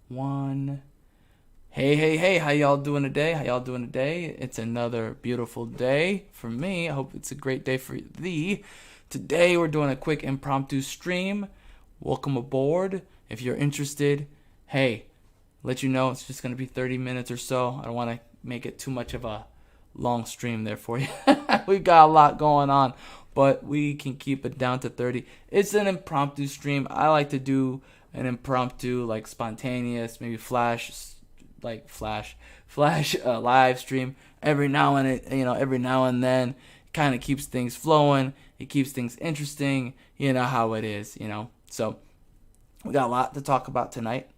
1. Hey, how y'all doing today? It's another beautiful day for me. I hope it's a great day for thee. Today we're doing a quick impromptu stream. Welcome aboard. If you're interested, hey, let you know it's just going to be 30 minutes or so. I don't want to make it too much of a long stream there for you. We've got a lot going on, but we can keep it down to 30. It's an impromptu stream. I like to do an impromptu, like spontaneous, maybe flash live stream every now and then. Kind of keeps things flowing. It keeps things interesting. You know how it is, So we got a lot to talk about tonight.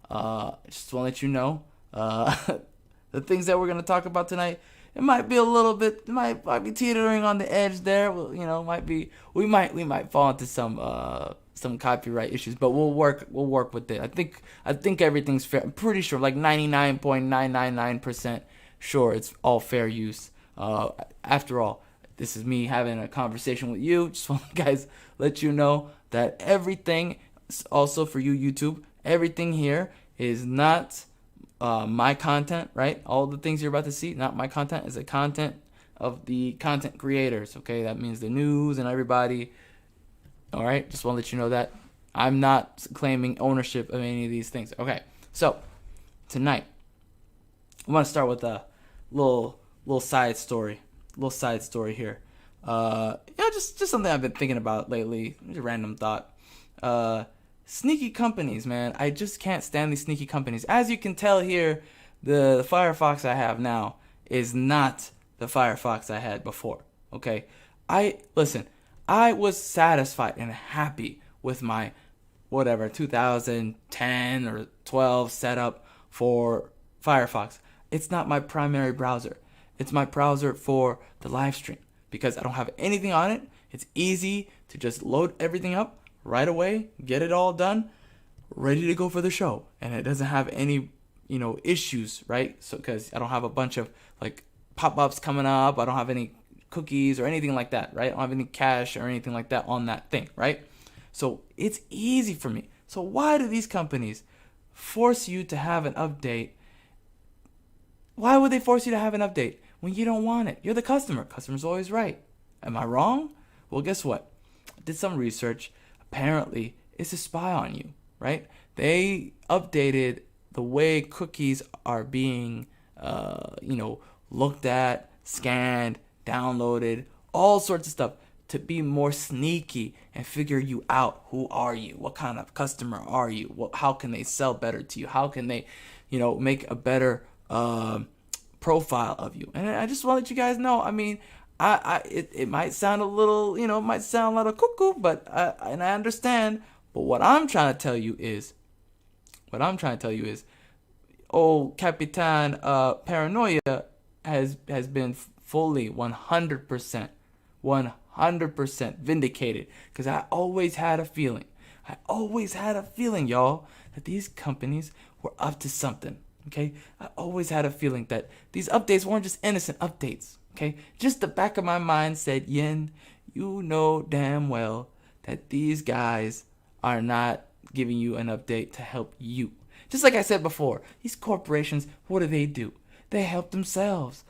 Just want to let you know the things that we're going to talk about tonight. It might be a little bit, might be teetering on the edge there. Well, we might fall into some copyright issues, but we'll work with it. I think everything's fair. I'm pretty sure, like 99.999% sure it's all fair use. After all, this is me having a conversation with you. Just want to guys let you know that everything, also for you YouTube, everything here is not my content, right? All the things you're about to see, not my content, is the content of the content creators, okay? That means the news and everybody. All right, just want to let you know that I'm not claiming ownership of any of these things. Okay, so tonight I want to start with a little side story. Here. Just something I've been thinking about lately. Just a random thought. Sneaky companies, man. I just can't stand these sneaky companies. As you can tell here, the Firefox I have now is not the Firefox I had before. Okay, I was satisfied and happy with my 2010 or 12 setup for Firefox. It's not my primary browser. It's my browser for the live stream because I don't have anything on it. It's easy to just load everything up right away, get it all done, ready to go for the show. And it doesn't have any, issues, right? So because I don't have a bunch of like pop-ups coming up. I don't have any cookies or anything like that, right? I don't have any cache or anything like that on that thing, right? So it's easy for me. So why do these companies force you to have an update? Why would they force you to have an update when you don't want it? You're the customer. Customer's always right. Am I wrong? Well, guess what? I did some research. Apparently, it's to spy on you, right? They updated the way cookies are being, looked at, scanned, downloaded, all sorts of stuff to be more sneaky and figure you out. Who are you? What kind of customer are you? How can they sell better to you? How can they, make a better profile of you? And I just want to let you guys know. I mean, it might sound a little, cuckoo, but I understand. But what I'm trying to tell you is, old Capitan Paranoia has been fully 100% vindicated, because I always had a feeling, y'all, that these companies were up to something. Okay, I always had a feeling that these updates weren't just innocent updates. Okay, just the back of my mind said, Yin, you know damn well that these guys are not giving you an update to help you. Just like I said before, these corporations, what do? They help themselves.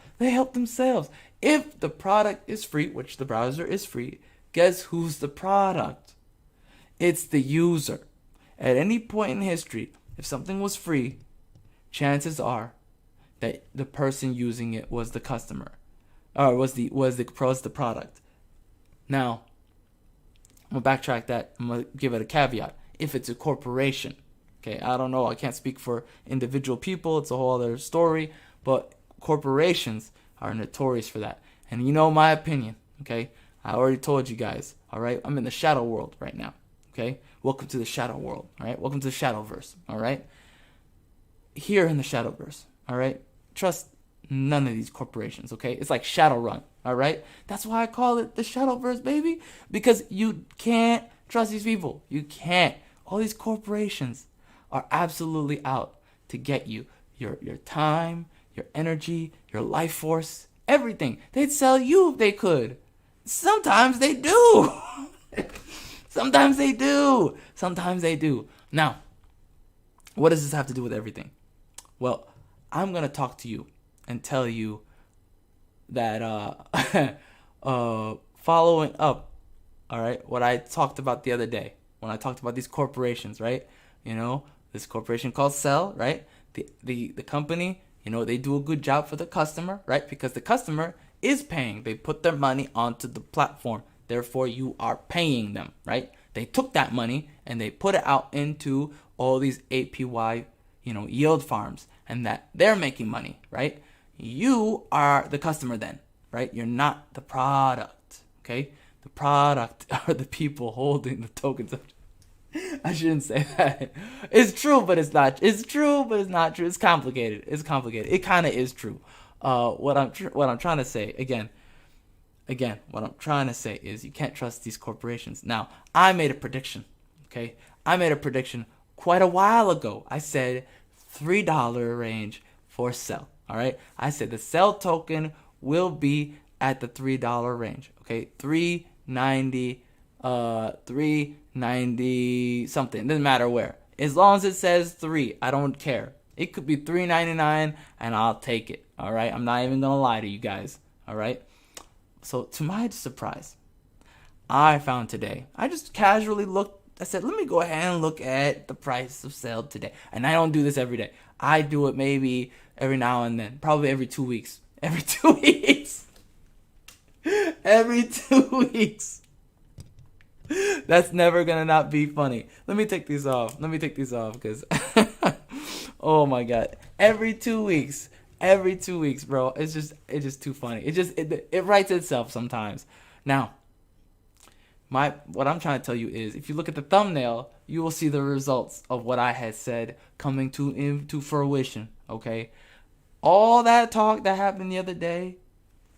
If the product is free, which the browser is free, guess who's the product? It's the user. At any point in history, if something was free, chances are that the person using it was the customer, or was the product. Now, I'm gonna backtrack that. I'm gonna give it a caveat. If it's a corporation, okay, I don't know. I can't speak for individual people. It's a whole other story. But corporations are notorious for that. And you know my opinion, okay? I already told you guys, all right? I'm in the shadow world right now, okay? Welcome to the shadow world, all right? Welcome to the Shadowverse, all right? Here in the Shadowverse, all right? Trust none of these corporations, okay? It's like Shadowrun, all right? That's why I call it the Shadowverse, baby. Because you can't trust these people. You can't. All these corporations are absolutely out to get you. Your time, your energy, your life force, everything. They'd sell you if they could. Sometimes they do. Sometimes they do. Now, What does this have to do with everything? Well, I'm going to talk to you and tell you that following up, all right, what I talked about the other day when I talked about these corporations, right? This corporation called Cell, right? The company, they do a good job for the customer, right? Because the customer is paying. They put their money onto the platform. Therefore, you are paying them, right? They took that money and they put it out into all these APY, yield farms, and that they're making money, right? You are the customer then, right? You're not the product, okay? The product are the people holding the tokens. I shouldn't say that. It's true, but it's not. It's true, but it's not true. It's complicated. It kind of is true. What I'm trying to say again, what I'm trying to say is you can't trust these corporations. Now, I made a prediction. Okay, I made a prediction quite a while ago. I said $3 range for Cell. All right, I said the Cell token will be at the $3 range. Okay, 390, 390 something. It doesn't matter where. As long as it says 3, I don't care. It could be $3.99 and I'll take it. All right, I'm not even gonna lie to you guys. All right. So to my surprise, I found today. I just casually looked. I said, let me go ahead and look at the price of Cell today. And I don't do this every day. I do it maybe every now and then, probably every 2 weeks. Every 2 weeks. Every 2 weeks. That's never gonna not be funny. Let me take these off because oh my god. Every 2 weeks, bro. It's just too funny. It writes itself sometimes. Now, what I'm trying to tell you is, if you look at the thumbnail, you will see the results of what I had said coming into fruition. Okay, all that talk that happened the other day,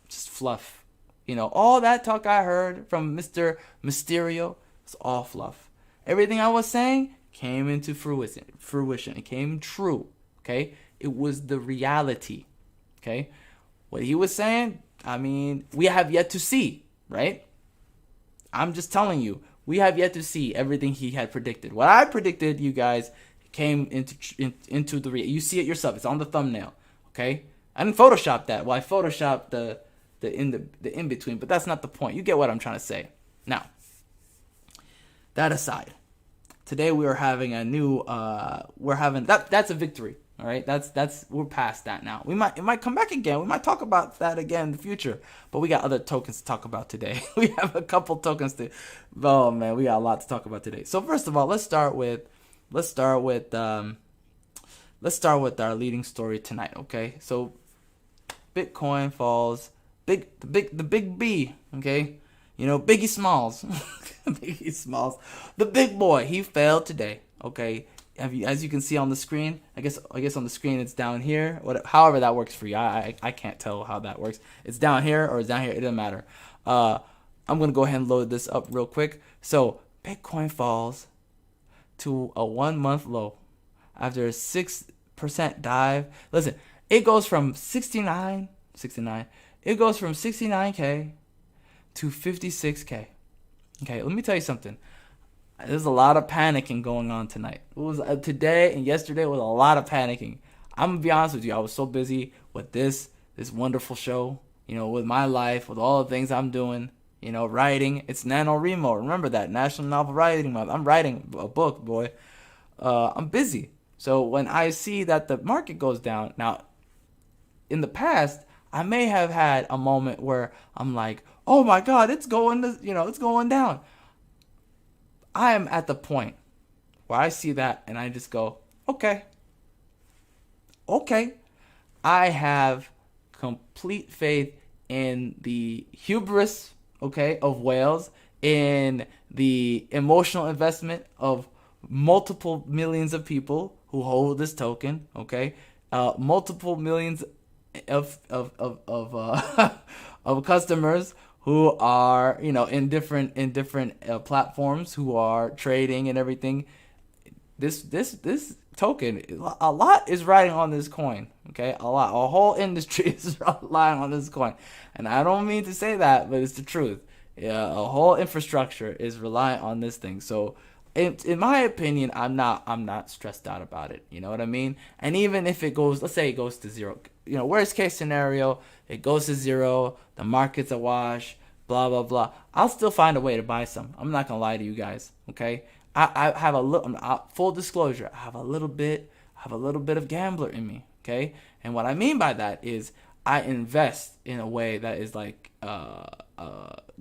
just fluff. All that talk I heard from Mr. Mysterio was all fluff. Everything I was saying came into fruition. It came true. Okay, it was the reality. Okay, what he was saying, I mean, we have yet to see, right? I'm just telling you, we have yet to see everything he had predicted. What I predicted, you guys, came into the you see it yourself. It's on the thumbnail. Okay, I didn't Photoshop that. Well, I Photoshopped the in between, but that's not the point. You get what I'm trying to say. Now, that aside, today we are having a new that's a victory. All right, that's we're past that now. It might come back again. We might talk about that again in the future, but we got other tokens to talk about today. We have a couple tokens we got a lot to talk about today. So first of all, let's start with our leading story tonight. Okay, so Bitcoin falls. The big B, okay? Biggie Smalls. Biggie Smalls. The big boy, he fell today, okay? As you can see on the screen, I guess on the screen it's down here. However that works for you. I can't tell how that works. It's down here or it's down here. It doesn't matter. I'm going to go ahead and load this up real quick. So, Bitcoin falls to a 1 month low after a 6% dive. Listen, it goes from 69. It goes from 69K to 56K. Okay, let me tell you something. There's a lot of panicking going on tonight. It was today and yesterday was a lot of panicking. I'm gonna be honest with you. I was so busy with this wonderful show, with my life, with all the things I'm doing, writing. It's NaNoWriMo. Remember that, National Novel Writing Month. I'm writing a book, boy. I'm busy. So when I see that the market goes down, now, in the past, I may have had a moment where I'm like, oh my God, it's going down. I am at the point where I see that and I just go, okay. I have complete faith in the hubris, of whales, in the emotional investment of multiple millions of people who hold this token, multiple millions of customers who are in different platforms, who are trading and everything. This token, a lot is riding on this coin. A whole industry is relying on this coin, and I don't mean to say that, but it's the truth. A whole infrastructure is relying on this thing. So in my opinion, I'm not stressed out about it. You know what I mean? And even if it goes, let's say it goes to zero, worst case scenario, it goes to zero, the market's a wash, blah blah blah. I'll still find a way to buy some. I'm not gonna lie to you guys. Okay, I have a little, full disclosure, I have a little bit of gambler in me. Okay, and what I mean by that is I invest in a way that is like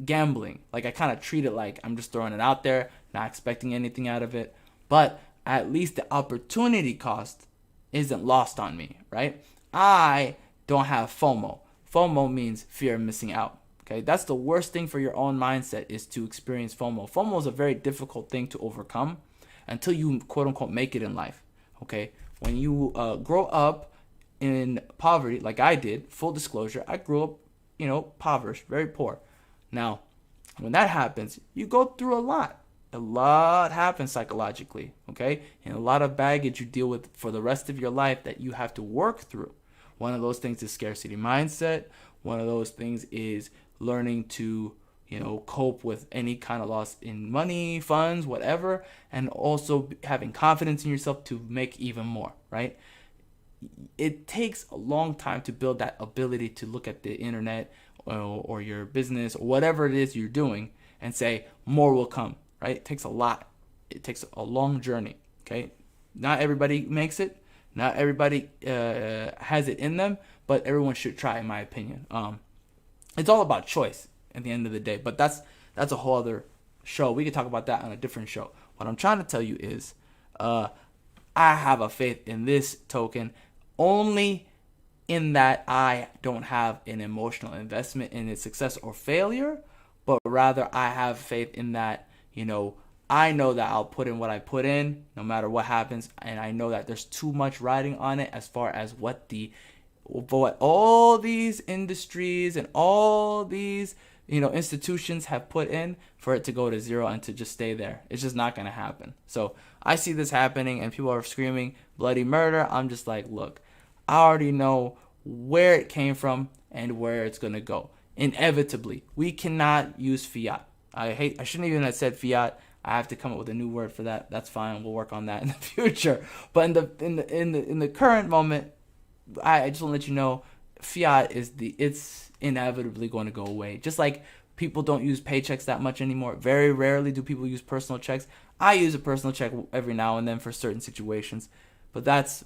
gambling. Like I kind of treat it like I'm just throwing it out there, not expecting anything out of it. But at least the opportunity cost isn't lost on me, right? I don't have FOMO. FOMO means fear of missing out. Okay, that's the worst thing for your own mindset, is to experience FOMO. FOMO is a very difficult thing to overcome until you quote unquote make it in life. Okay, when you grow up in poverty, like I did, full disclosure, I grew up, impoverished, very poor. Now, when that happens, you go through a lot. A lot happens psychologically, okay? And a lot of baggage you deal with for the rest of your life that you have to work through. One of those things is scarcity mindset. One of those things is learning to, cope with any kind of loss in money, funds, whatever, and also having confidence in yourself to make even more, right? It takes a long time to build that ability to look at the internet or your business or whatever it is you're doing and say, more will come, right? It takes a lot. It takes a long journey, okay? Not everybody makes it. Not everybody has it in them, but everyone should try, in my opinion. It's all about choice at the end of the day, but that's a whole other show. We could talk about that on a different show. What I'm trying to tell you is I have a faith in this token only in that I don't have an emotional investment in its success or failure, but rather I have faith in that, I know that I'll put in what I put in no matter what happens, and I know that there's too much riding on it as far as what all these industries and all these institutions have put in for it to go to zero and to just stay there. It's just not going to happen. So I see this happening and people are screaming bloody murder. I'm just like, look, I already know where it came from and where it's going to go. Inevitably, we cannot use fiat. I shouldn't even have said fiat. I have to come up with a new word for that. That's fine. We'll work on that in the future. But in the current moment, I just want to let you know, fiat it's inevitably going to go away. Just like people don't use paychecks that much anymore. Very rarely do people use personal checks. I use a personal check every now and then for certain situations, but that's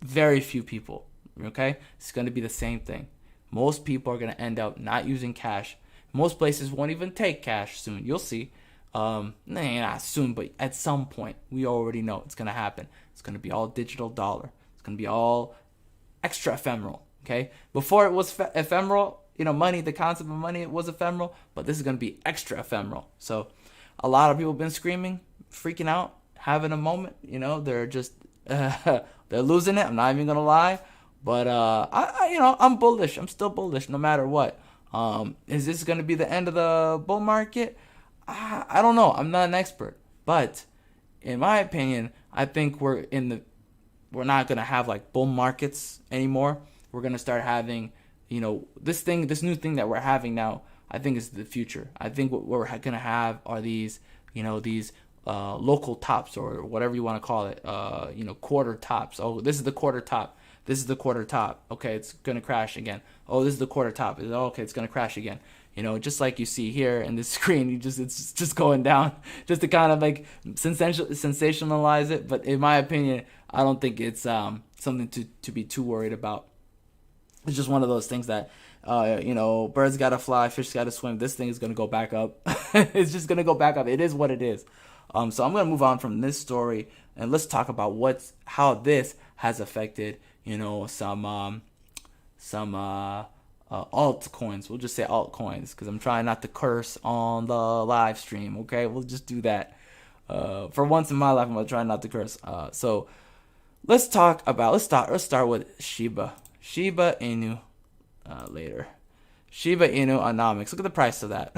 very few people. Okay, it's going to be the same thing. Most people are going to end up not using cash. Most places won't even take cash soon. You'll see. Not soon, but at some point, we already know it's going to happen. It's going to be all digital dollar. It's going to be all extra ephemeral. Okay, before it was ephemeral, money, the concept of money, it was ephemeral, but this is going to be extra ephemeral. So a lot of people have been screaming, freaking out, having a moment. They're just they're losing it. I'm not even going to lie. But I'm bullish. I'm still bullish no matter what. Is this going to be the end of the bull market? I don't know. I'm not an expert. But in my opinion, I think we're not going to have like bull markets anymore. We're going to start having, this new thing that we're having now, I think is the future. I think what we're going to have are these local tops or whatever you want to call it, quarter tops. Oh, this is the quarter top. This is the quarter top. Okay, it's going to crash again. Oh, this is the quarter top. Okay, it's going to crash again. Just like you see here in this screen, it's just going down just to kind of like sensationalize it. But in my opinion, I don't think it's something to be too worried about. It's just one of those things that, birds got to fly, fish got to swim. This thing is going to go back up. It's just going to go back up. It is what it is. So I'm going to move on from this story and let's talk about how this has affected, some altcoins. We'll just say altcoins because I'm trying not to curse on the live stream. Okay, we'll just do that. For once in my life, I'm gonna try not to curse. So let's start with Shiba Inu later. Shiba Inu Anomics. Look at the price of that.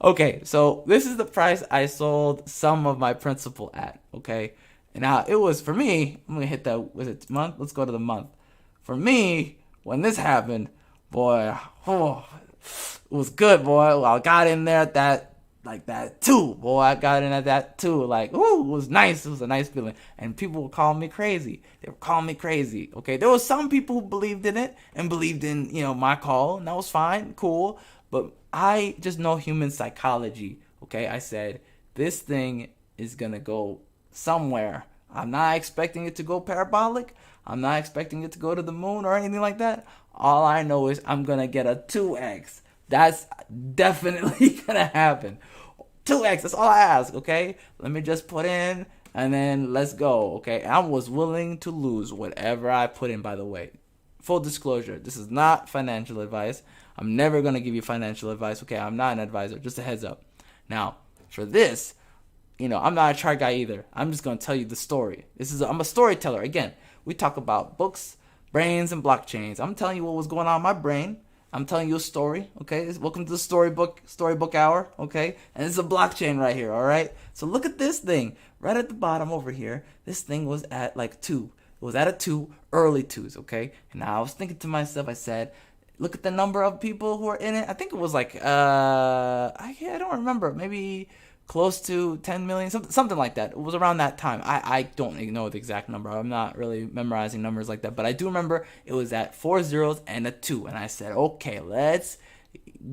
Okay, so this is the price I sold some of my principal at. Okay. And now it was, for me, I'm going to hit that, was it month? Let's go to the month. For me, when this happened, boy, it was good, boy. I got in there at that like that too. Boy, I got in at that too. Like, ooh, it was nice. It was a nice feeling. And people were calling me crazy. They were calling me crazy. Okay, there was some people who believed in it and believed in, my call, and that was fine, cool. But I just know human psychology. Okay, I said this thing is gonna go somewhere. I'm not expecting it to go parabolic. I'm not expecting it to go to the moon or anything like that. All I know is I'm gonna get a 2x. That's definitely gonna happen. 2x, that's all I ask, okay? Let me just put in and then let's go, okay? I was willing to lose whatever I put in, by the way. Full disclosure, this is not financial advice. I'm never gonna give you financial advice, okay? I'm not an advisor, just a heads up. Now, for this, I'm not a chart guy either. I'm just gonna tell you the story. I'm a storyteller. Again, we talk about books, brains, and blockchains. I'm telling you what was going on in my brain. I'm telling you a story, okay? Welcome to the storybook hour, okay? And it's a blockchain right here, all right? So look at this thing right at the bottom over here. This thing was at like 2. It was at a 2, early 2s, okay? And now I was thinking to myself, I said, look at the number of people who are in it. I think it was like, I don't remember, maybe close to 10 million, something like that. It was around that time. I don't know the exact number. I'm not really memorizing numbers like that, but I do remember it was at 4 zeros and a 2. And I said, okay, let's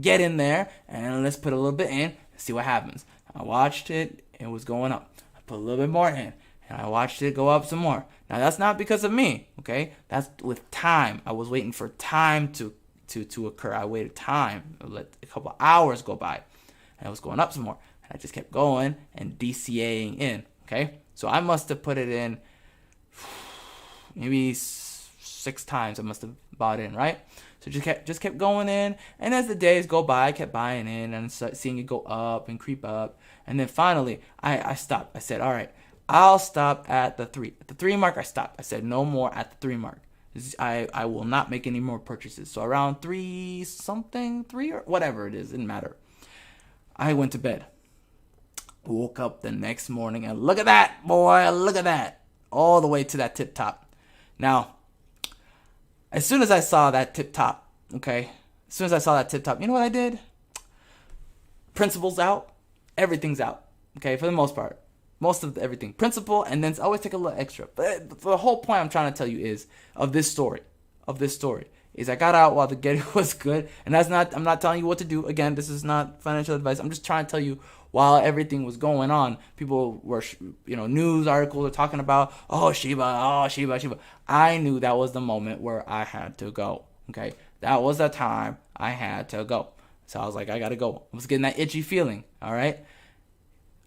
get in there and let's put a little bit in and see what happens. I watched it. It was going up. I put a little bit more in and I watched it go up some more. Now, that's not because of me, okay? That's with time. I was waiting for time to occur. I waited time. I let a couple hours go by and it was going up some more. I just kept going and DCAing in, okay? So I must have put it in maybe 6 times. I must have bought in, right? So just kept going in, and as the days go by, I kept buying in and seeing it go up and creep up, and then finally I stopped. I said, all right, I'll stop at the 3. At the 3 mark, I stopped. I said no more at the 3 mark. I will not make any more purchases. So around 3 or whatever it is, didn't matter. I went to bed. Woke up the next morning and look at that, boy, look at that. All the way to that tip top. Now, as soon as I saw that tip top, okay, you know what I did? Principles out, everything's out, okay, for the most part. Most of everything. Principle, and then always take a little extra. But the whole point I'm trying to tell you is, of this story, is I got out while the getting was good. And I'm not telling you what to do. Again, this is not financial advice. I'm just trying to tell you while everything was going on, people were, news articles were talking about, Shiba. I knew that was the moment where I had to go. Okay. That was the time I had to go. So I was like, I got to go. I was getting that itchy feeling. All right.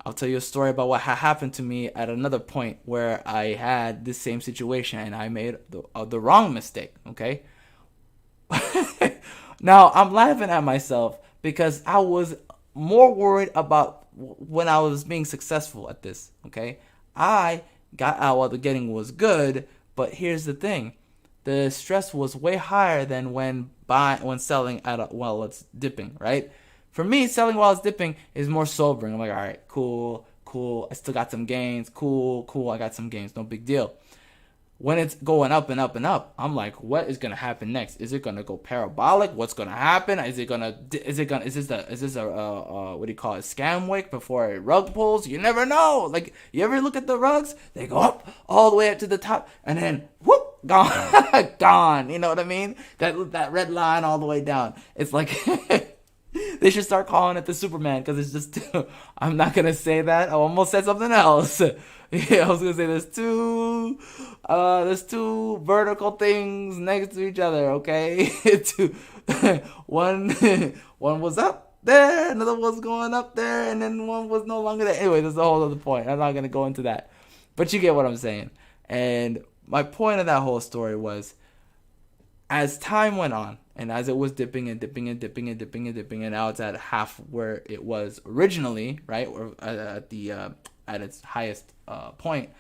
I'll tell you a story about what happened to me at another point where I had this same situation and I made the wrong mistake. Okay. Now, I'm laughing at myself because I was more worried about when I was being successful at this, okay? I got out while the getting was good, but here's the thing. The stress was way higher than when selling while it's dipping, right? For me, selling while it's dipping is more sobering. I'm like, all right, cool. I still got some gains. Cool. I got some gains. No big deal. When it's going up and up and up, I'm like, what is gonna happen next? Is it gonna go parabolic? What's gonna happen? Is this a what do you call it? Scam wick before it rug pulls? You never know. Like, you ever look at the rugs? They go up all the way up to the top, and then whoop, gone, gone. You know what I mean? That red line all the way down. It's like they should start calling it the Superman because it's just. I'm not gonna say that. I almost said something else. Yeah, I was gonna say there's two vertical things next to each other. Okay, one was up there, another was going up there, and then one was no longer there. Anyway, there's a whole other point. I'm not gonna go into that, but you get what I'm saying. And my point of that whole story was, as time went on, and as it was dipping, and now it's at half where it was originally, right, or at its highest point,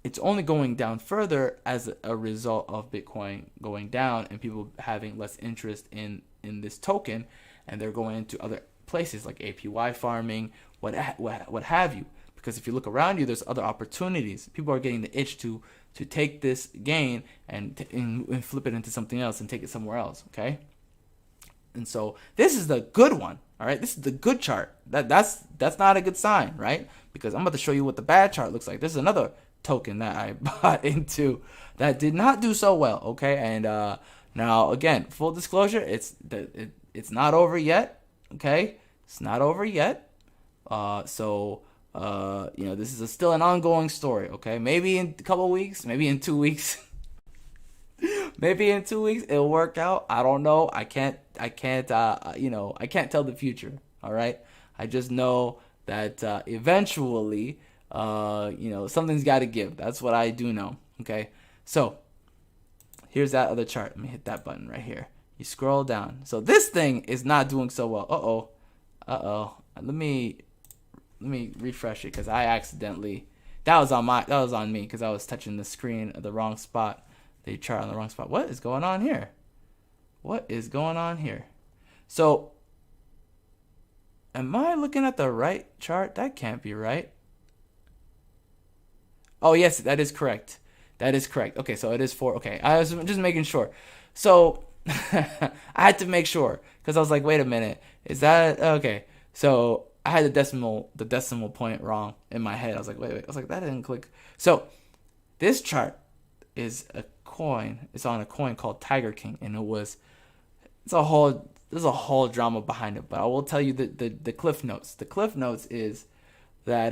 it's only going down further as a result of Bitcoin going down and people having less interest in this token, and they're going into other places like APY farming, what have you. Because if you look around you, there's other opportunities. People are getting the itch to take this gain and flip it into something else and take it somewhere else. Okay, and so this is the good one. All right, this is the good chart. That's not a good sign, right? Because I'm about to show you what the bad chart looks like. This is another token that I bought into that did not do so well. Okay, and now again, full disclosure, it's not over yet. Okay, it's not over yet. So this is still an ongoing story. Okay, maybe in a couple weeks, maybe in 2 weeks. Maybe in 2 weeks it'll work out. I don't know. I can't tell the future. All right. I just know that eventually, something's got to give. That's what I do know. Okay. So here's that other chart. Let me hit that button right here. You scroll down. So this thing is not doing so well. Let me refresh it because I accidentally. That was on me because I was touching the screen at the wrong spot. The chart on the wrong spot. What is going on here? So, am I looking at the right chart? That can't be right. Oh, yes, that is correct. Okay, so it is 4. Okay, I was just making sure. So, I had to make sure because I was like, wait a minute. Is that okay? So, I had the decimal point wrong in my head. I was like, wait. I was like, that didn't click. So, this chart is a coin. It's on a coin called Tiger King, and there's a whole drama behind it. But I will tell you the cliff notes. The cliff notes is that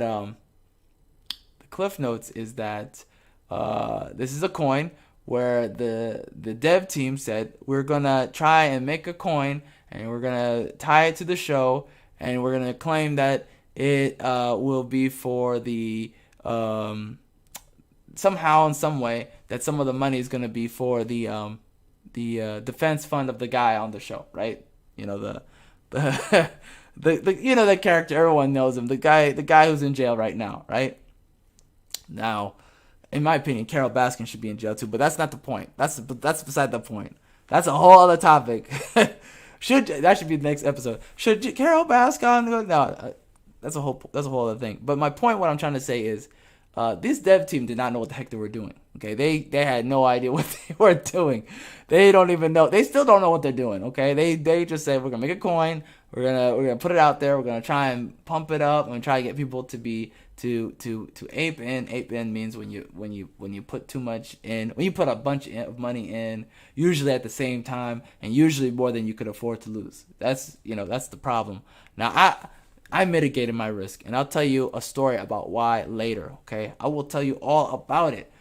this is a coin where the dev team said we're gonna try and make a coin and we're gonna tie it to the show and we're gonna claim that it will be for the somehow in some way that some of the money is going to be for the defense fund of the guy on the show, right? The the character, everyone knows him, the guy who's in jail right now, right? Now, in my opinion, Carol Baskin should be in jail too, but that's not the point. That's beside the point. That's a whole other topic. That should be the next episode. Should Carol Baskin go? No, that's a whole other thing. But my point, what I'm trying to say is, this dev team did not know what the heck they were doing. Okay, they had no idea what they were doing. They don't even know. They still don't know what they're doing. Okay, they just said we're gonna make a coin. We're gonna put it out there. We're gonna try and pump it up and try to get people to ape in. Ape in means when you put too much in. When you put a bunch of money in, usually at the same time, and usually more than you could afford to lose. That's the problem. Now I mitigated my risk, and I'll tell you a story about why later, okay? I will tell you all about it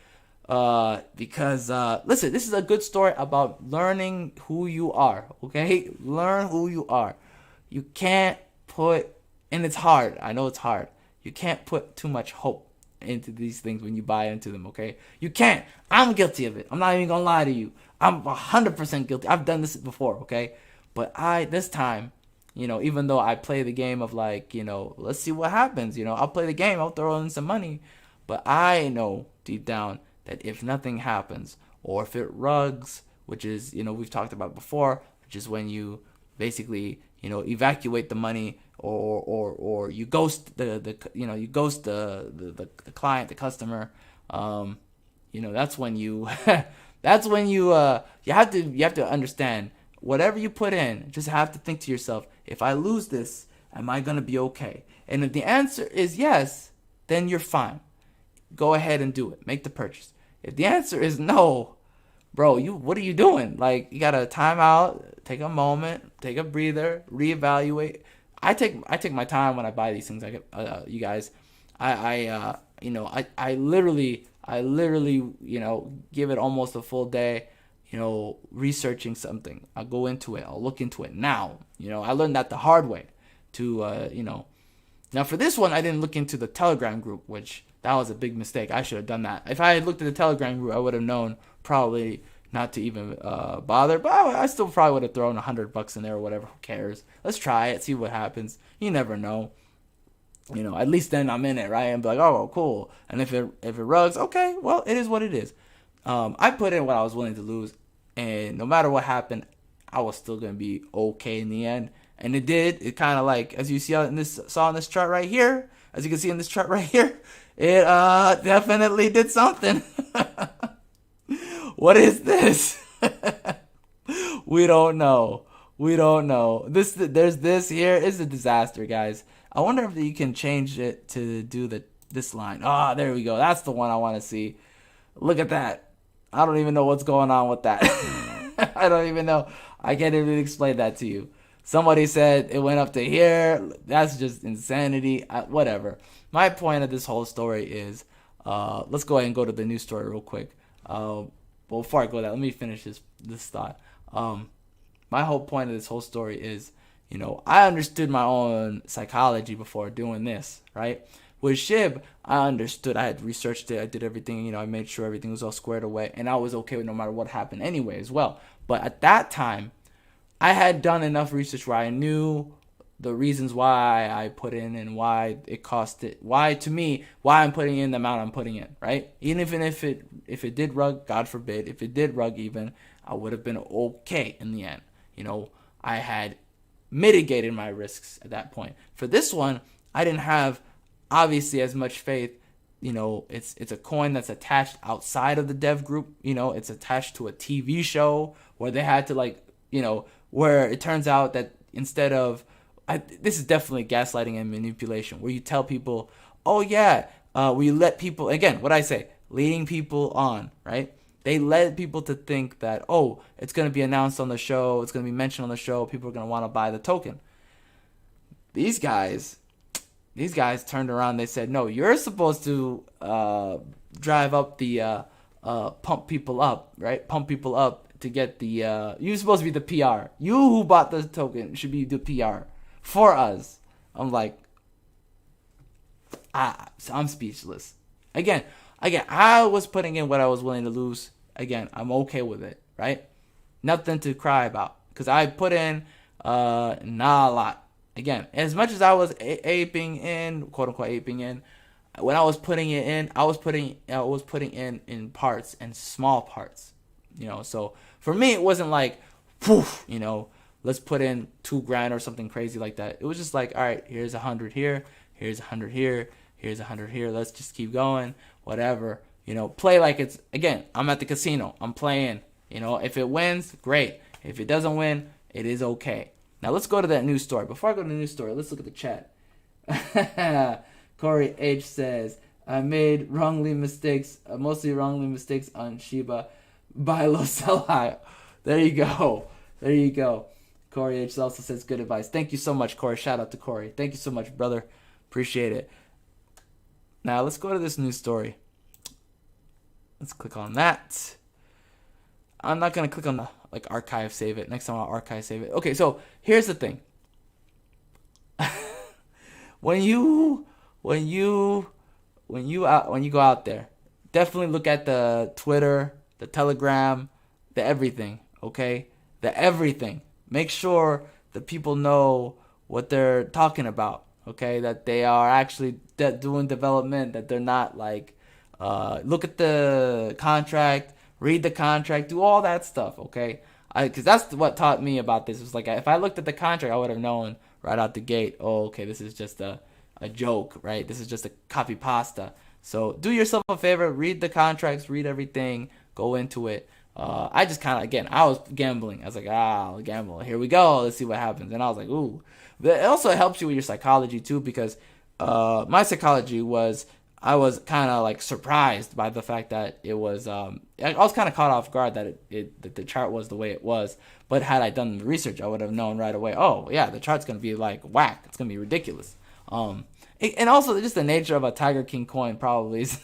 because, listen, this is a good story about learning who you are, okay? Learn who you are. You can't and it's hard. I know it's hard. You can't put too much hope into these things when you buy into them, okay? You can't. I'm guilty of it. I'm not even going to lie to you. I'm 100% guilty. I've done this before, okay? But this time, even though I play the game of let's see what happens. I'll play the game. I'll throw in some money. But I know deep down that if nothing happens or if it rugs, which is, we've talked about before, which is when you basically, evacuate the money or you ghost the client, the customer, that's when you you have to understand whatever you put in, just have to think to yourself, if I lose this, am I going to be okay? And if the answer is yes, then you're fine. Go ahead and do it. Make the purchase. If the answer is no, bro, what are you doing? Like, you got to time out, take a moment, take a breather, reevaluate. I take my time when I buy these things. You guys, I literally, give it almost a full day, researching something. I'll go into it. I'll look into it now. I learned that the hard way now for this one, I didn't look into the Telegram group, which that was a big mistake. I should have done that. If I had looked at the Telegram group, I would have known probably not to even bother. But I still probably would have thrown $100 in there or whatever. Who cares? Let's try it. See what happens. You never know. At least then I'm in it, right? And be like, oh, cool. And if it rugs, okay, well, it is what it is. I put in what I was willing to lose, and no matter what happened, I was still gonna be okay in the end. And it did. It kind of like, as you saw in this chart right here, as you can see in this chart right here, it definitely did something. What is this? We don't know. We don't know. There's this here. It's a disaster, guys. I wonder if you can change it to do this line. Ah, there we go. That's the one I want to see. Look at that. I don't even know what's going on with that. I don't even know. I can't even explain that to you. Somebody said it went up to here. That's just insanity. Whatever. My point of this whole story is, let's go ahead and go to the news story real quick. Well, before I go there, let me finish this thought. My whole point of this whole story is, I understood my own psychology before doing this, right? With Shib, I understood. I had researched it. I did everything. I made sure everything was all squared away, and I was okay with no matter what happened anyway as well. But at that time, I had done enough research where I knew the reasons why I put in and why it cost it. Why I'm putting in the amount I'm putting in, right? Even if it did rug, God forbid, if it did rug even, I would have been okay in the end. I had mitigated my risks at that point. For this one, I didn't have obviously as much faith. It's a coin that's attached outside of the dev group. It's attached to a TV show where they had to where it turns out that instead of this is definitely gaslighting and manipulation, where you tell people, oh yeah, we let people, again, what I say, leading people on, right? They led people to think that, oh, it's going to be announced on the show, it's going to be mentioned on the show, people are going to want to buy the token. These guys turned around, they said, no, you're supposed to drive up the, pump people up, right? Pump people up to get the, you're supposed to be the PR. You who bought the token should be the PR for us. I'm like, I'm speechless. Again, I was putting in what I was willing to lose. Again, I'm okay with it, right? Nothing to cry about. Because I put in, not a lot. Again, as much as I was aping in, quote unquote aping in, when I was putting it in, I was putting in parts and small parts. So for me, it wasn't like, poof, let's put in $2,000 or something crazy like that. It was just like, all right, here's 100 here, here's 100 here, here's 100 here. Let's just keep going, whatever. Play like it's, again, I'm at the casino. I'm playing. If it wins, great. If it doesn't win, it is okay. Now let's go to that news story. Before I go to the news story, let's look at the chat. Corey H says, I made mostly wrongly mistakes on Shiba. Buy low, sell high. There you go. Corey H also says good advice. Thank you so much, Corey. Shout out to Corey. Thank you so much, brother. Appreciate it. Now let's go to this news story. Let's click on that. I'm not going to click on the archive, save it. Next time I'll archive, save it. Okay, so here's the thing. when you go out there, definitely look at the Twitter, the Telegram, the everything, okay? The everything. Make sure the people know what they're talking about, okay? That they are actually doing development, that they're not look at the contract, read the contract, do all that stuff, okay? Because that's what taught me about this. It was like, if I looked at the contract, I would have known right out the gate, oh, okay, this is just a joke, right? This is just a copy pasta. So do yourself a favor, read the contracts, read everything, go into it. I just kind of, again, I was gambling. I was like, I'll gamble. Here we go. Let's see what happens. And I was like, ooh. But it also helps you with your psychology, too, because my psychology was, I was kind of surprised by the fact that it was, I was kind of caught off guard that that the chart was the way it was. But had I done the research, I would have known right away, oh, yeah, the chart's going to be whack. It's going to be ridiculous. And also just the nature of a Tiger King coin probably is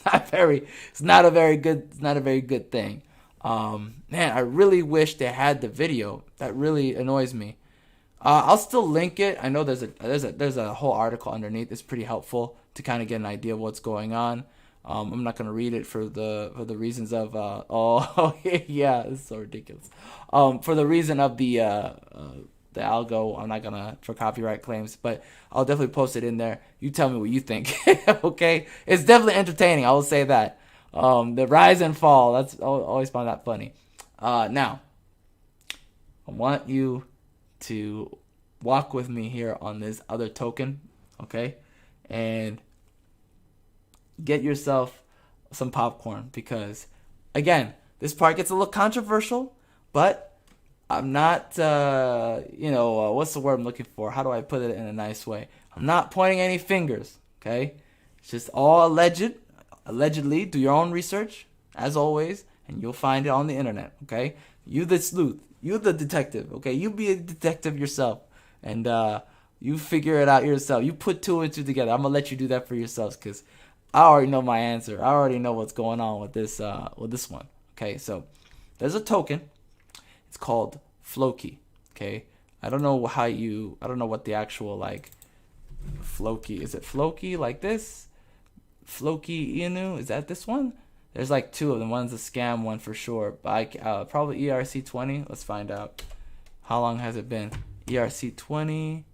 not a very good thing. Man, I really wish they had the video. That really annoys me. I'll still link it. I know there's a whole article underneath. It's pretty helpful to kind of get an idea of what's going on. I'm not gonna read it for the reasons of yeah, it's so ridiculous. For the reason of the algo, I'm not gonna, for copyright claims, but I'll definitely post it in there. You tell me what you think. Okay, it's definitely entertaining. I will say that. The rise and fall. I always find that funny. Now, I want you to walk with me here on this other token, okay? And get yourself some popcorn because, again, this part gets a little controversial, but I'm not, what's the word I'm looking for? How do I put it in a nice way? I'm not pointing any fingers, okay? It's just all allegedly. Do your own research, as always, and you'll find it on the internet, okay? You the sleuth. You the detective, okay? You be a detective yourself, and you figure it out yourself. You put two and two together. I'm going to let you do that for yourselves, because I already know my answer. I already know what's going on with this one, okay? So there's a token. It's called Floki, okay? I don't know what the actual, like, Floki, is it Floki like this? Floki Ooopsy, is that this one? There's like two of them. One's a scam one for sure. But probably ERC20. Let's find out. How long has it been? ERC20.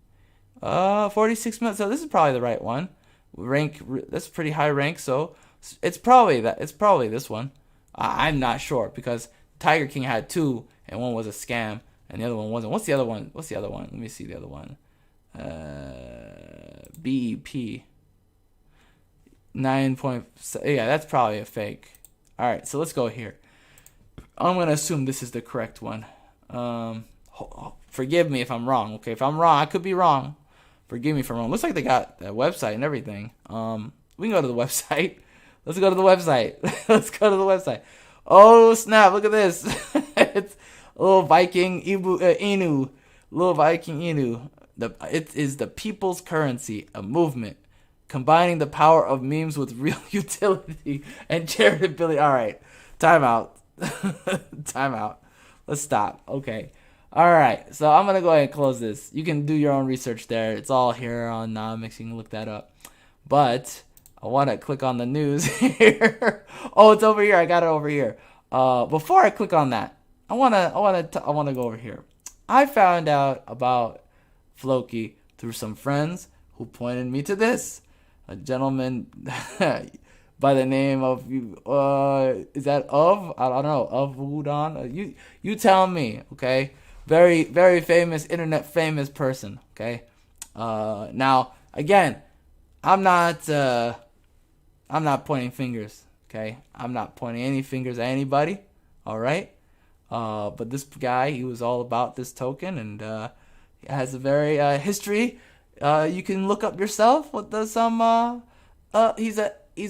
46 minutes. So this is probably the right one. That's pretty high rank. So it's probably that. It's probably this one. I'm not sure because Tiger King had two and one was a scam and the other one wasn't. What's the other one? Let me see the other one. BEP. 9. Yeah, that's probably a fake. All right, so let's go here. I'm gonna assume this is the correct one. Forgive me if I'm wrong. Okay, if I'm wrong, I could be wrong. Forgive me if I'm wrong. Looks like they got a website and everything. We can go to the website. Let's go to the website. Let's go to the website. Oh snap! Look at this. It's a little Viking Inu. Little Viking Inu. It is the people's currency, a movement combining the power of memes with real utility and charitability. All right, time out. Time out. Let's stop. Okay. All right, so I'm gonna go ahead and close this. You can do your own research there. It's all here on Mix. You can look that up. But I want to click on the news here. Oh, it's over here. I got it over here. Before I click on that, I wanna go over here. I found out about Floki through some friends who pointed me to this. A gentleman by the name of is that of? I don't know, of Wudon. You tell me, okay? Very, very famous, internet famous person, okay? Now again, I'm not pointing fingers, okay? I'm not pointing any fingers at anybody, all right? But this guy, he was all about this token, and he has a very history. You can look up yourself. He's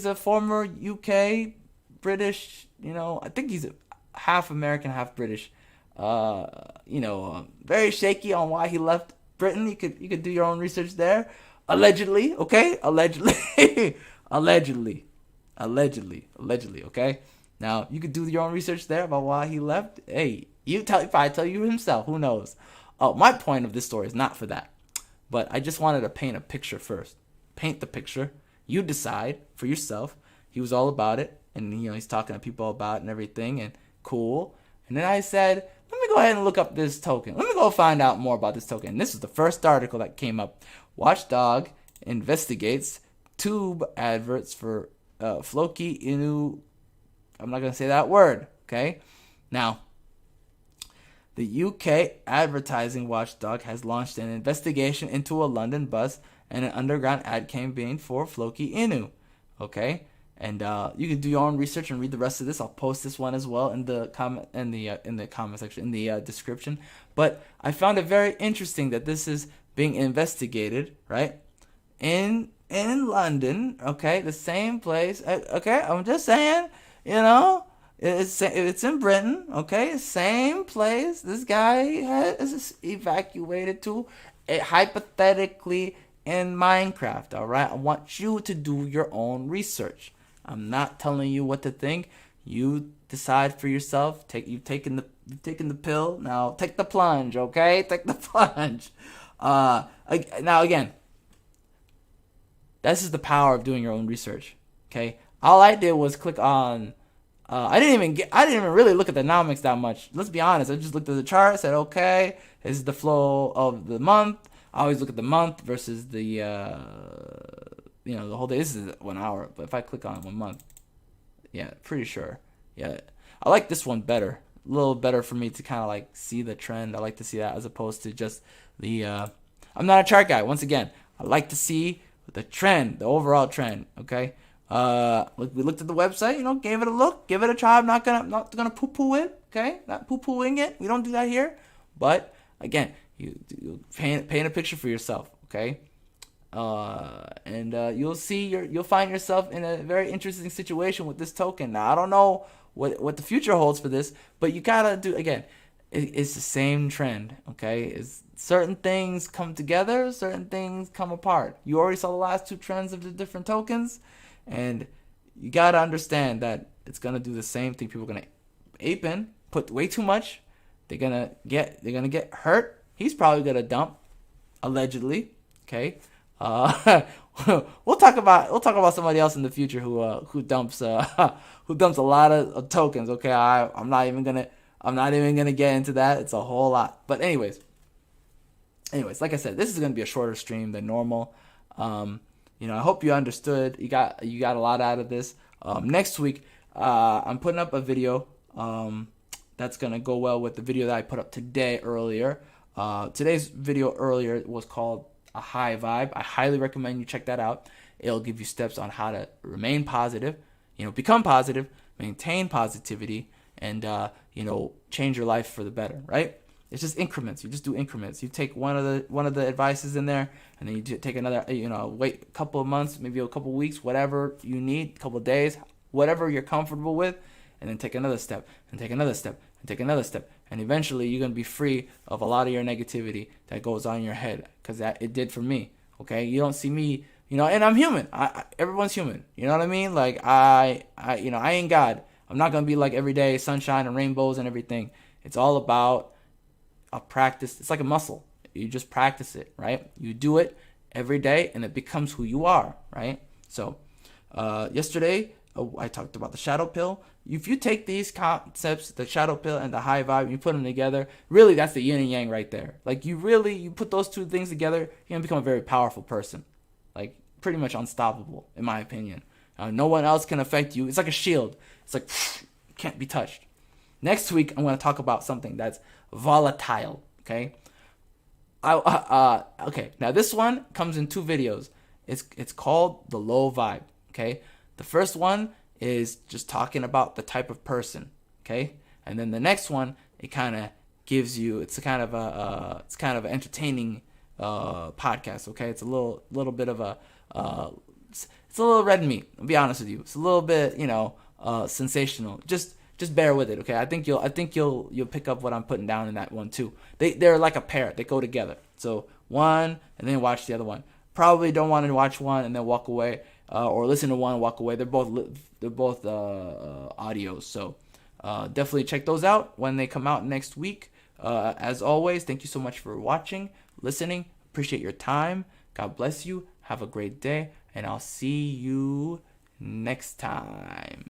a former UK British. I think he's half American, half British. Very shaky on why he left Britain. You could do your own research there. Allegedly, okay? Allegedly. Allegedly. Okay? Now, you could do your own research there about why he left. Hey, probably tell you himself. Who knows? My point of this story is not for that. But I just wanted to paint a picture first. Paint the picture. You decide for yourself. He was all about it. And, he's talking to people about it and everything. And cool. And then I said, let me go ahead and look up this token. Let me go find out more about this token. And this is the first article that came up. Watchdog investigates tube adverts for Floki Ooopsy. I'm not going to say that word. Okay? Now, the UK advertising watchdog has launched an investigation into a London bus and an underground ad campaign for Floki Ooopsy. Okay? And you can do your own research and read the rest of this. I'll post this one as well in the comment section, in the description. But I found it very interesting that this is being investigated, right? In London, okay, the same place. Okay, I'm just saying, it's in Britain, okay, same place. This guy is evacuated to, hypothetically in Minecraft. All right, I want you to do your own research. I'm not telling you what to think. You decide for yourself. You've taken the pill. Now take the plunge, okay? Take the plunge. Now again, this is the power of doing your own research. Okay, all I did was click on. I didn't even really look at the nomics that much. Let's be honest. I just looked at the chart. Said, okay, this is the flow of the month. I always look at the month versus the the whole day. This is 1 hour, but if I click on 1 month, yeah, pretty sure. Yeah, I like this one better. A little better for me to kind of like see the trend. I like to see that as opposed to just the. I'm not a chart guy. Once again, I like to see the trend, the overall trend. Okay. We looked at the website. Gave it a look, give it a try. I'm not gonna poo-poo it. Okay, not poo-pooing it. We don't do that here. But again, you paint a picture for yourself, okay? And you'll find yourself in a very interesting situation with this token. Now I don't know what the future holds for this, but you gotta do again. It's the same trend, okay? It's certain things come together, certain things come apart. You already saw the last two trends of the different tokens, and you gotta understand that it's gonna do the same thing. People are gonna ape in, put way too much. They're gonna get hurt. He's probably gonna dump, allegedly. Okay. We'll talk about somebody else in the future who dumps who dumps a lot of tokens. Okay, I'm not even gonna get into that. It's a whole lot. But anyways, like I said, this is gonna be a shorter stream than normal. I hope you understood. You got a lot out of this. Next week, I'm putting up a video that's gonna go well with the video that I put up earlier. Today's video earlier was called A High Vibe. I highly recommend you check that out. It'll give you steps on how to remain positive, become positive, maintain positivity, and change your life for the better, right? It's just increments. You just do increments. You take one of the advices in there, and then you take another, wait a couple of months, maybe a couple of weeks, whatever you need, a couple of days, whatever you're comfortable with, and then take another step, and take another step, and take another step. And eventually you're going to be free of a lot of your negativity that goes on in your head, because it did for me, okay? You don't see me, and I'm human. Everyone's human. You know what I mean? Like, I ain't God. I'm not going to be like every day sunshine and rainbows and everything. It's all about a practice. It's like a muscle. You just practice it, right? You do it every day, and it becomes who you are, right? So yesterday, I talked about the shadow pill. If you take these concepts, the shadow pill and the high vibe, and you put them together, really that's the yin and yang right there. Like you put those two things together, you're going to become a very powerful person. Like pretty much unstoppable, in my opinion. No one else can affect you. It's like a shield. It's like, can't be touched. Next week, I'm going to talk about something that's volatile, okay? Okay, now this one comes in two videos. It's called the low vibe, okay? The first one is just talking about the type of person, okay? And then the next one, it kind of gives you, it's kind of an entertaining podcast, okay? It's a little bit of it's a little red meat. I'll be honest with you. It's a little bit, sensational. Just bear with it, okay? I think you'll pick up what I'm putting down in that one too. They're like a pair. They go together. So one and then watch the other one. Probably don't want to watch one and then walk away, or listen to one and walk away. They're both audios. So definitely check those out when they come out next week. As always, thank you so much for watching, listening. Appreciate your time. God bless you. Have a great day, and I'll see you next time.